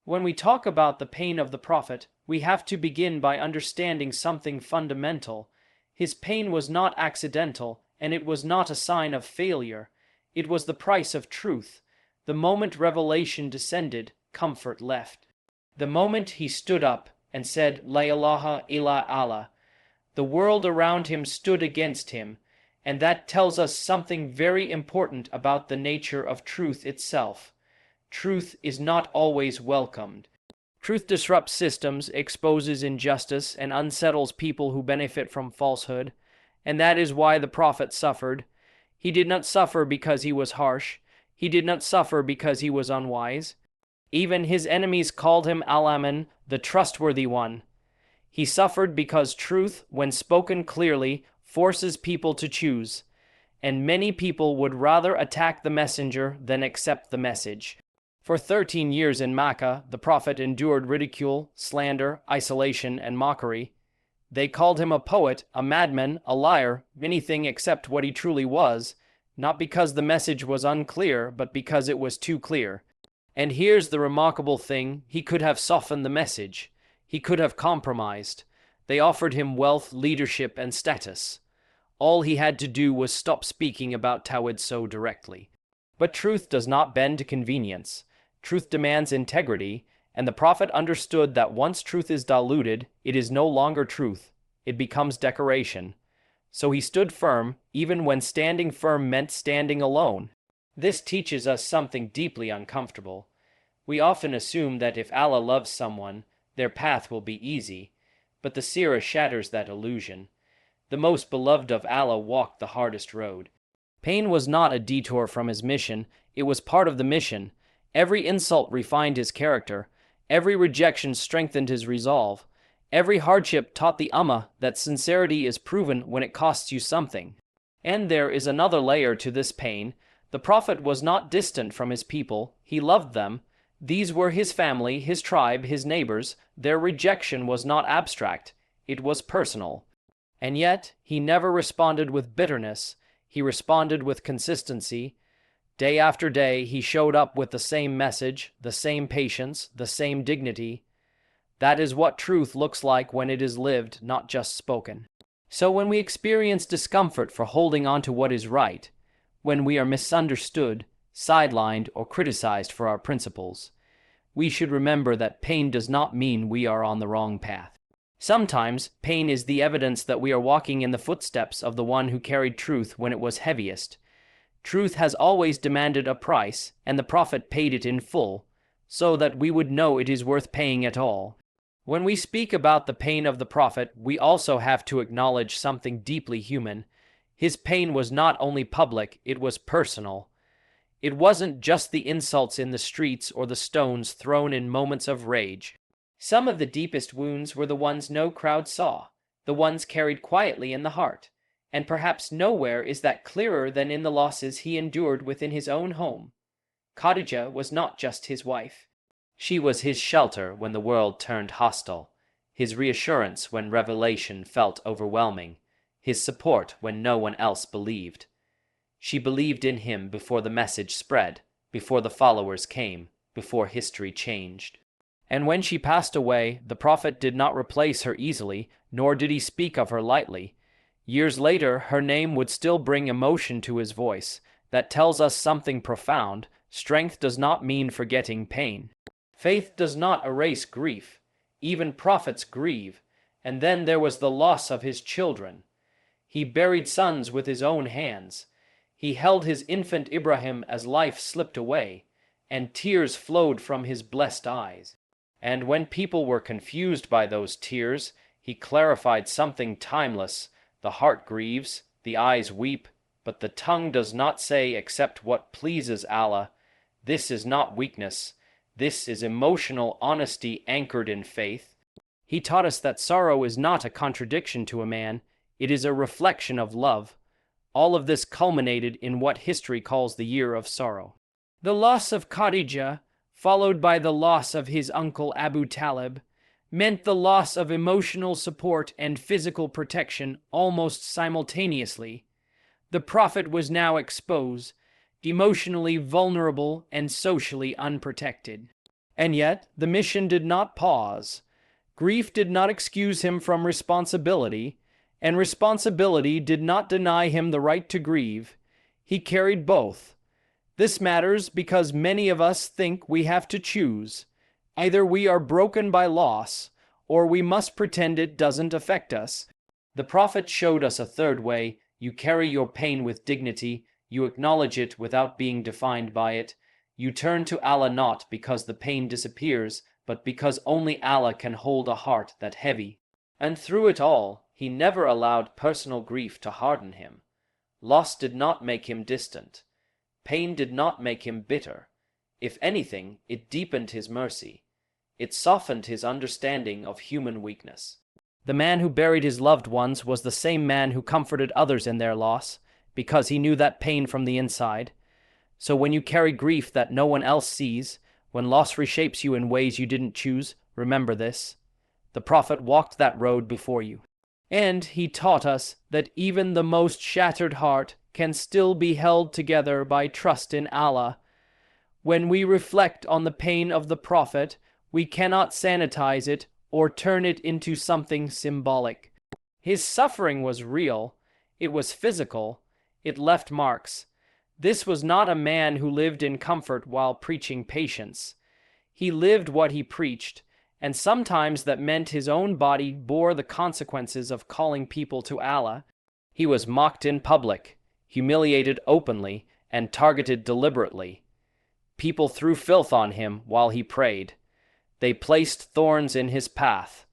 When we talk about the pain of the Prophet, we have to begin by understanding something fundamental. His pain was not accidental, and it was not a sign of failure. It was the price of truth. The moment revelation descended, comfort left. The moment he stood up and said, La ilaha illa Allah, the world around him stood against him, and that tells us something very important about the nature of truth itself. Truth is not always welcomed. Truth disrupts systems, exposes injustice, and unsettles people who benefit from falsehood, and that is why the Prophet suffered. He did not suffer because he was harsh. He did not suffer because he was unwise. Even his enemies called him Al-Amin, the trustworthy one. He suffered because truth, when spoken clearly, forces people to choose, and many people would rather attack the messenger than accept the message. For 13 years in Makkah, the Prophet endured ridicule, slander, isolation, and mockery. They called him a poet, a madman, a liar, anything except what he truly was, not because the message was unclear, but because it was too clear. And here's the remarkable thing, he could have softened the message. He could have compromised. They offered him wealth, leadership, and status. All he had to do was stop speaking about Tawhid so directly. But truth does not bend to convenience. Truth demands integrity, and the Prophet understood that once truth is diluted, it is no longer truth. It becomes decoration. So he stood firm, even when standing firm meant standing alone. This teaches us something deeply uncomfortable. We often assume that if Allah loves someone, their path will be easy, but the Seerah shatters that illusion. The most beloved of Allah walked the hardest road. Pain was not a detour from his mission, it was part of the mission. Every insult refined his character. Every rejection strengthened his resolve. Every hardship taught the Ummah that sincerity is proven when it costs you something. And there is another layer to this pain. The Prophet was not distant from his people. He loved them. These were his family, his tribe, his neighbors. Their rejection was not abstract. It was personal. And yet, he never responded with bitterness. He responded with consistency. Day after day, he showed up with the same message, the same patience, the same dignity. That is what truth looks like when it is lived, not just spoken. So when we experience discomfort for holding on to what is right, when we are misunderstood, sidelined, or criticized for our principles, we should remember that pain does not mean we are on the wrong path. Sometimes, pain is the evidence that we are walking in the footsteps of the one who carried truth when it was heaviest. Truth has always demanded a price, and the Prophet paid it in full, so that we would know it is worth paying at all. When we speak about the pain of the Prophet, we also have to acknowledge something deeply human. His pain was not only public, it was personal. It wasn't just the insults in the streets or the stones thrown in moments of rage. Some of the deepest wounds were the ones no crowd saw, the ones carried quietly in the heart. And perhaps nowhere is that clearer than in the losses he endured within his own home. Khadija was not just his wife. She was his shelter when the world turned hostile, his reassurance when revelation felt overwhelming, his support when no one else believed. She believed in him before the message spread, before the followers came, before history changed. And when she passed away, the Prophet did not replace her easily, nor did he speak of her lightly. Years later, her name would still bring emotion to his voice. That tells us something profound. Strength does not mean forgetting pain. Faith does not erase grief. Even prophets grieve. And then there was the loss of his children. He buried sons with his own hands. He held his infant Ibrahim as life slipped away, and tears flowed from his blessed eyes. And when people were confused by those tears, he clarified something timeless. The heart grieves, the eyes weep, but the tongue does not say except what pleases Allah. This is not weakness. This is emotional honesty anchored in faith. He taught us that sorrow is not a contradiction to a man. It is a reflection of love. All of this culminated in what history calls the Year of Sorrow. The loss of Khadija, followed by the loss of his uncle Abu Talib, meant the loss of emotional support and physical protection almost simultaneously. The Prophet was now exposed, emotionally vulnerable and socially unprotected. And yet, the mission did not pause. Grief did not excuse him from responsibility, and responsibility did not deny him the right to grieve. He carried both. This matters because many of us think we have to choose. Either we are broken by loss, or we must pretend it doesn't affect us. The Prophet showed us a third way. You carry your pain with dignity, you acknowledge it without being defined by it. You turn to Allah not because the pain disappears, but because only Allah can hold a heart that heavy. And through it all, he never allowed personal grief to harden him. Loss did not make him distant. Pain did not make him bitter. If anything, it deepened his mercy. It softened his understanding of human weakness. The man who buried his loved ones was the same man who comforted others in their loss, because he knew that pain from the inside. So when you carry grief that no one else sees, when loss reshapes you in ways you didn't choose, remember this. The Prophet walked that road before you. And he taught us that even the most shattered heart can still be held together by trust in Allah. When we reflect on the pain of the Prophet, we cannot sanitize it or turn it into something symbolic. His suffering was real. It was physical. It left marks. This was not a man who lived in comfort while preaching patience. He lived what he preached, and sometimes that meant his own body bore the consequences of calling people to Allah. He was mocked in public, humiliated openly, and targeted deliberately. People threw filth on him while he prayed. They placed thorns in his path.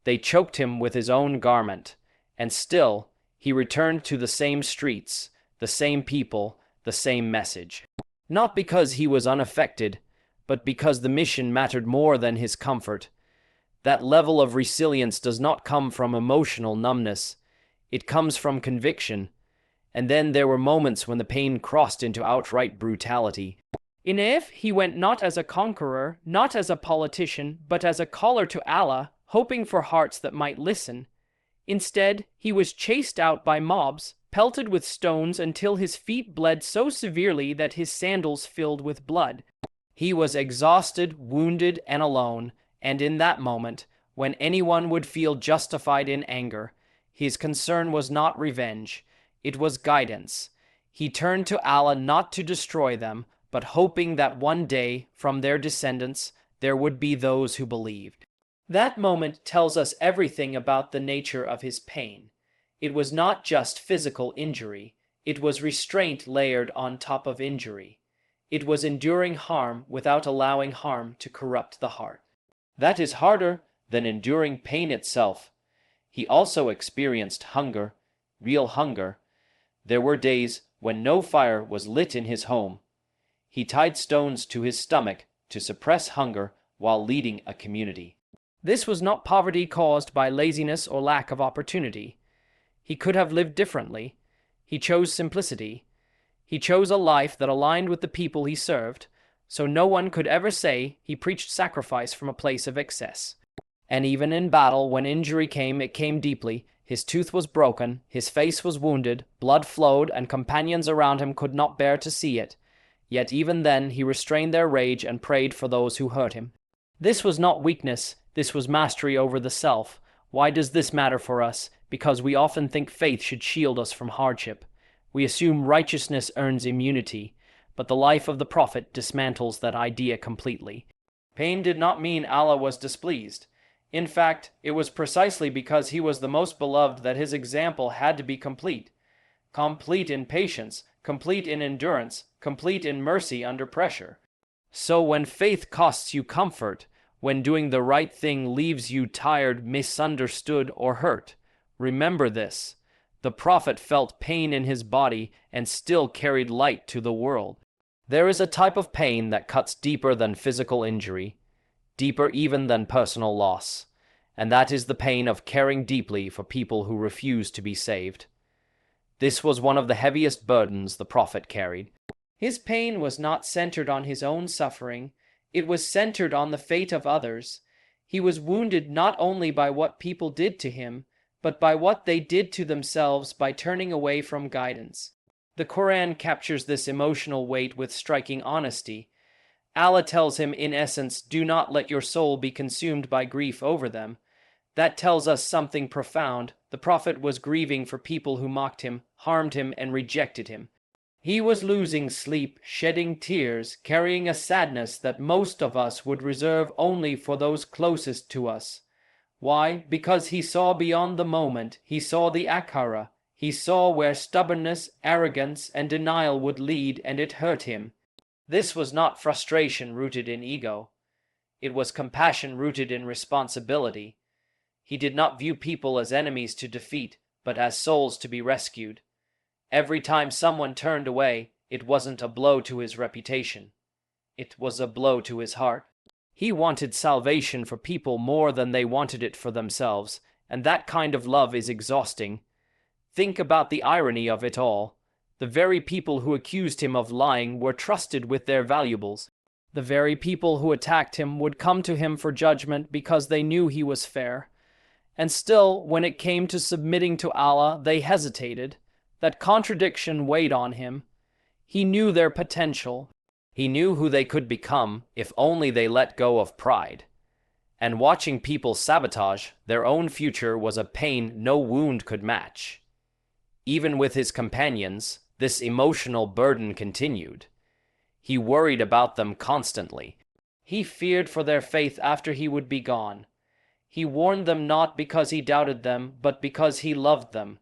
They choked him with his own garment, and still he returned to the same streets, the same people, the same message. Not because he was unaffected, but because the mission mattered more than his comfort. That level of resilience does not come from emotional numbness. It comes from conviction. And then there were moments when the pain crossed into outright brutality. In If, he went not as a conqueror, not as a politician, but as a caller to Allah, hoping for hearts that might listen. Instead, he was chased out by mobs, pelted with stones until his feet bled so severely that his sandals filled with blood. He was exhausted, wounded, and alone, and in that moment, when anyone would feel justified in anger, his concern was not revenge, it was guidance. He turned to Allah not to destroy them, but hoping that one day, from their descendants, there would be those who believed. That moment tells us everything about the nature of his pain. It was not just physical injury, it was restraint layered on top of injury. It was enduring harm without allowing harm to corrupt the heart. That is harder than enduring pain itself. He also experienced hunger, real hunger. There were days when no fire was lit in his home. He tied stones to his stomach to suppress hunger while leading a community. This was not poverty caused by laziness or lack of opportunity. He could have lived differently. He chose simplicity. He chose a life that aligned with the people he served, so no one could ever say he preached sacrifice from a place of excess. And even in battle, when injury came, it came deeply. His tooth was broken, his face was wounded, blood flowed, and companions around him could not bear to see it. Yet even then he restrained their rage and prayed for those who hurt him. This was not weakness, this was mastery over the self. Why does this matter for us? Because we often think faith should shield us from hardship. We assume righteousness earns immunity, but the life of the Prophet dismantles that idea completely. Pain did not mean Allah was displeased. In fact, it was precisely because he was the most beloved that his example had to be complete. Complete in patience, complete in endurance, complete in mercy under pressure. So when faith costs you comfort, when doing the right thing leaves you tired, misunderstood, or hurt, remember this. The Prophet felt pain in his body and still carried light to the world. There is a type of pain that cuts deeper than physical injury, deeper even than personal loss, and that is the pain of caring deeply for people who refuse to be saved. This was one of the heaviest burdens the Prophet carried. His pain was not centered on his own suffering, it was centered on the fate of others. He was wounded not only by what people did to him, but by what they did to themselves by turning away from guidance. The Quran captures this emotional weight with striking honesty. Allah tells him in essence, do not let your soul be consumed by grief over them. That tells us something profound. The Prophet was grieving for people who mocked him, harmed him, and rejected him. He was losing sleep, shedding tears, carrying a sadness that most of us would reserve only for those closest to us. Why? Because he saw beyond the moment, he saw the akhirah, he saw where stubbornness, arrogance, and denial would lead, and it hurt him. This was not frustration rooted in ego. It was compassion rooted in responsibility. He did not view people as enemies to defeat, but as souls to be rescued. Every time someone turned away, it wasn't a blow to his reputation. It was a blow to his heart. He wanted salvation for people more than they wanted it for themselves, and that kind of love is exhausting. Think about the irony of it all. The very people who accused him of lying were trusted with their valuables. The very people who attacked him would come to him for judgment because they knew he was fair. And still, when it came to submitting to Allah, they hesitated. That contradiction weighed on him. He knew their potential. He knew who they could become if only they let go of pride. And watching people sabotage their own future was a pain no wound could match. Even with his companions, this emotional burden continued. He worried about them constantly. He feared for their faith after he would be gone. He warned them not because he doubted them, but because he loved them.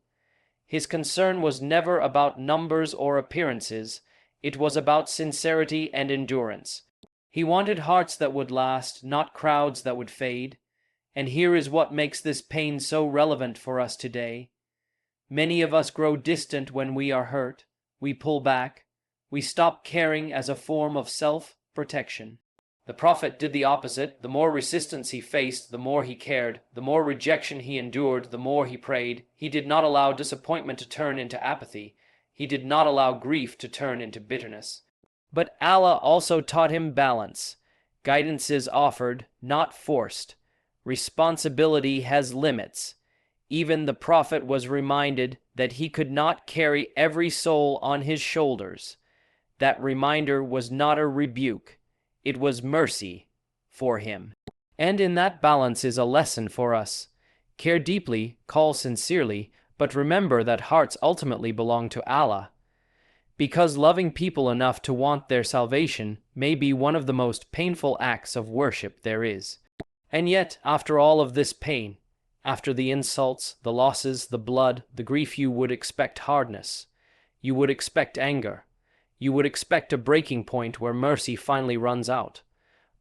His concern was never about numbers or appearances. It was about sincerity and endurance. He wanted hearts that would last, not crowds that would fade. And here is what makes this pain so relevant for us today. Many of us grow distant when we are hurt. We pull back. We stop caring as a form of self-protection. The Prophet did the opposite. The more resistance he faced, the more he cared. The more rejection he endured, the more he prayed. He did not allow disappointment to turn into apathy. He did not allow grief to turn into bitterness. But Allah also taught him balance. Guidance is offered, not forced. Responsibility has limits. Even the Prophet was reminded that he could not carry every soul on his shoulders. That reminder was not a rebuke. It was mercy for him. And in that balance is a lesson for us. Care deeply, call sincerely, but remember that hearts ultimately belong to Allah. Because loving people enough to want their salvation may be one of the most painful acts of worship there is. And yet, after all of this pain, after the insults, the losses, the blood, the grief, you would expect hardness. You would expect anger. You would expect a breaking point where mercy finally runs out.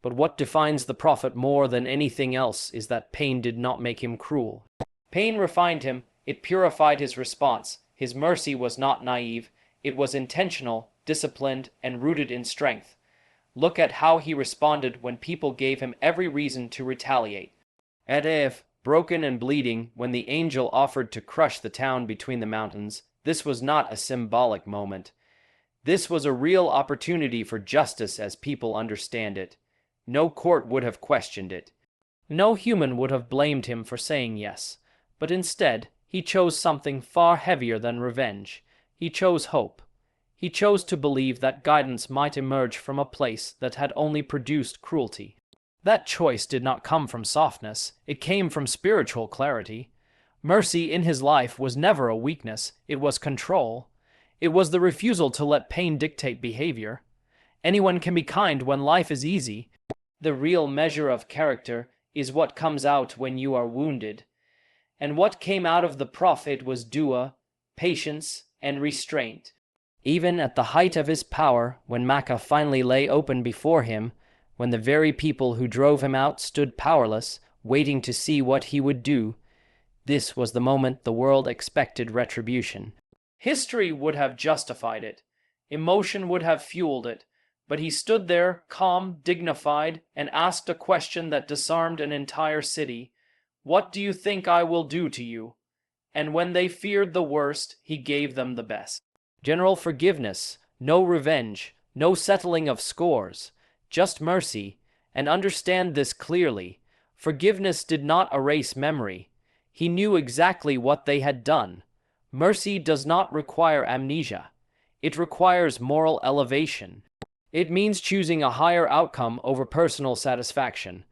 But what defines the Prophet more than anything else is that pain did not make him cruel. Pain refined him, it purified his response. His mercy was not naive, it was intentional, disciplined, and rooted in strength. Look at how he responded when people gave him every reason to retaliate. At If, broken and bleeding, when the angel offered to crush the town between the mountains, this was not a symbolic moment. This was a real opportunity for justice as people understand it. No court would have questioned it. No human would have blamed him for saying yes. But instead, he chose something far heavier than revenge. He chose hope. He chose to believe that guidance might emerge from a place that had only produced cruelty. That choice did not come from softness. It came from spiritual clarity. Mercy in his life was never a weakness. It was control. It was the refusal to let pain dictate behavior. Anyone can be kind when life is easy. The real measure of character is what comes out when you are wounded. And what came out of the Prophet was dua, patience, and restraint. Even at the height of his power, when Makkah finally lay open before him, when the very people who drove him out stood powerless, waiting to see what he would do, this was the moment the world expected retribution. History would have justified it. Emotion would have fueled it. But he stood there, calm, dignified, and asked a question that disarmed an entire city. What do you think I will do to you? And when they feared the worst, he gave them the best. General forgiveness, no revenge, no settling of scores, just mercy. And understand this clearly. Forgiveness did not erase memory. He knew exactly what they had done. Mercy does not require amnesia. It requires moral elevation. It means choosing a higher outcome over personal satisfaction.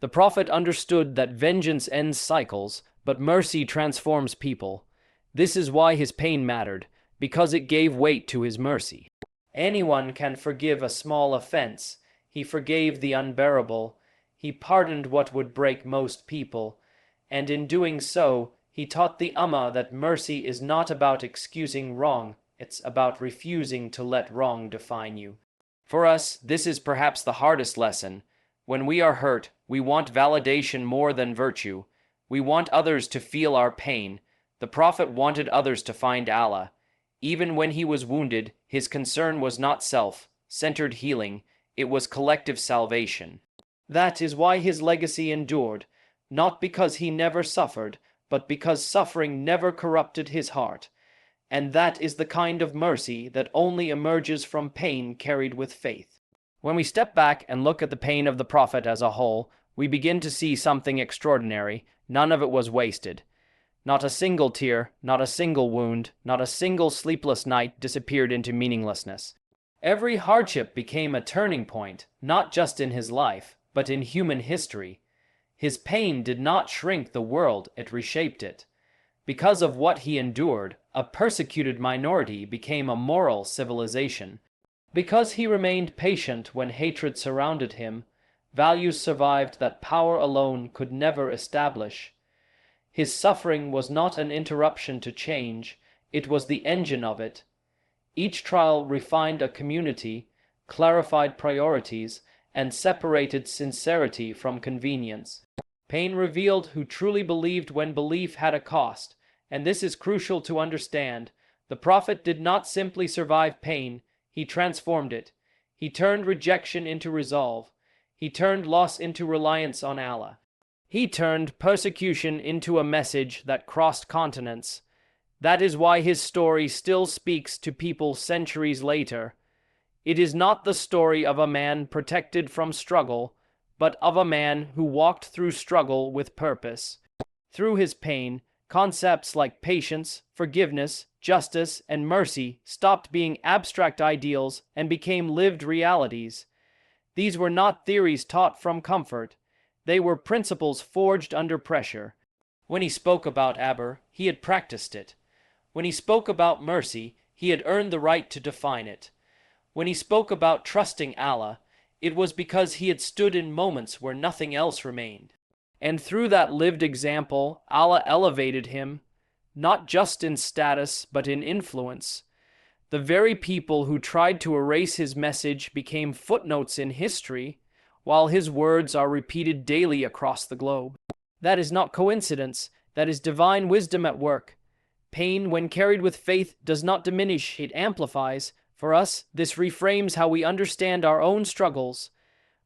The Prophet understood that vengeance ends cycles, but mercy transforms people. This is why his pain mattered, because it gave weight to his mercy. Anyone can forgive a small offense. He forgave the unbearable. He pardoned what would break most people. And in doing so, he taught the Ummah that mercy is not about excusing wrong, it's about refusing to let wrong define you. For us, this is perhaps the hardest lesson. When we are hurt, we want validation more than virtue. We want others to feel our pain. The Prophet wanted others to find Allah. Even when he was wounded, his concern was not self-centered healing, it was collective salvation. That is why his legacy endured, not because he never suffered, but because suffering never corrupted his heart. And that is the kind of mercy that only emerges from pain carried with faith. When we step back and look at the pain of the Prophet as a whole, we begin to see something extraordinary. None of it was wasted. Not a single tear, not a single wound, not a single sleepless night disappeared into meaninglessness. Every hardship became a turning point, not just in his life, but in human history. His pain did not shrink the world, it reshaped it. Because of what he endured, a persecuted minority became a moral civilization. Because he remained patient when hatred surrounded him, values survived that power alone could never establish. His suffering was not an interruption to change, it was the engine of it. Each trial refined a community, clarified priorities, and separated sincerity from convenience. Pain revealed who truly believed when belief had a cost, and this is crucial to understand. The Prophet did not simply survive pain, he transformed it. He turned rejection into resolve. He turned loss into reliance on Allah. He turned persecution into a message that crossed continents. That is why his story still speaks to people centuries later. It is not the story of a man protected from struggle, but of a man who walked through struggle with purpose. Through his pain, concepts like patience, forgiveness, justice, and mercy stopped being abstract ideals and became lived realities. These were not theories taught from comfort. They were principles forged under pressure. When he spoke about Sabr, he had practiced it. When he spoke about mercy, he had earned the right to define it. When he spoke about trusting Allah, it was because he had stood in moments where nothing else remained. And through that lived example, Allah elevated him, not just in status, but in influence. The very people who tried to erase his message became footnotes in history, while his words are repeated daily across the globe. That is not coincidence, that is divine wisdom at work. Pain, when carried with faith, does not diminish, it amplifies. For us, this reframes how we understand our own struggles.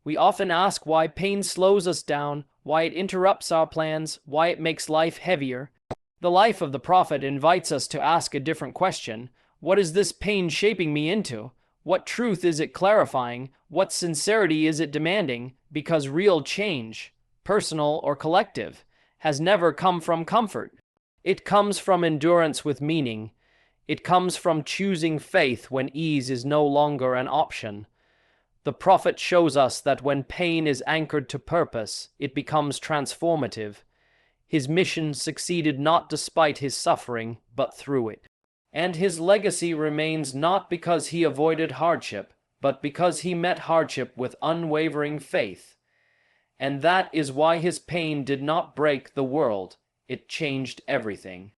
We often ask why pain slows us down, why it interrupts our plans, why it makes life heavier. The life of the Prophet invites us to ask a different question. What is this pain shaping me into? What truth is it clarifying? What sincerity is it demanding? Because real change, personal or collective, has never come from comfort. It comes from endurance with meaning. It comes from choosing faith when ease is no longer an option. The Prophet shows us that when pain is anchored to purpose, it becomes transformative. His mission succeeded not despite his suffering, but through it. And his legacy remains not because he avoided hardship, but because he met hardship with unwavering faith. And that is why his pain did not break the world, it changed everything.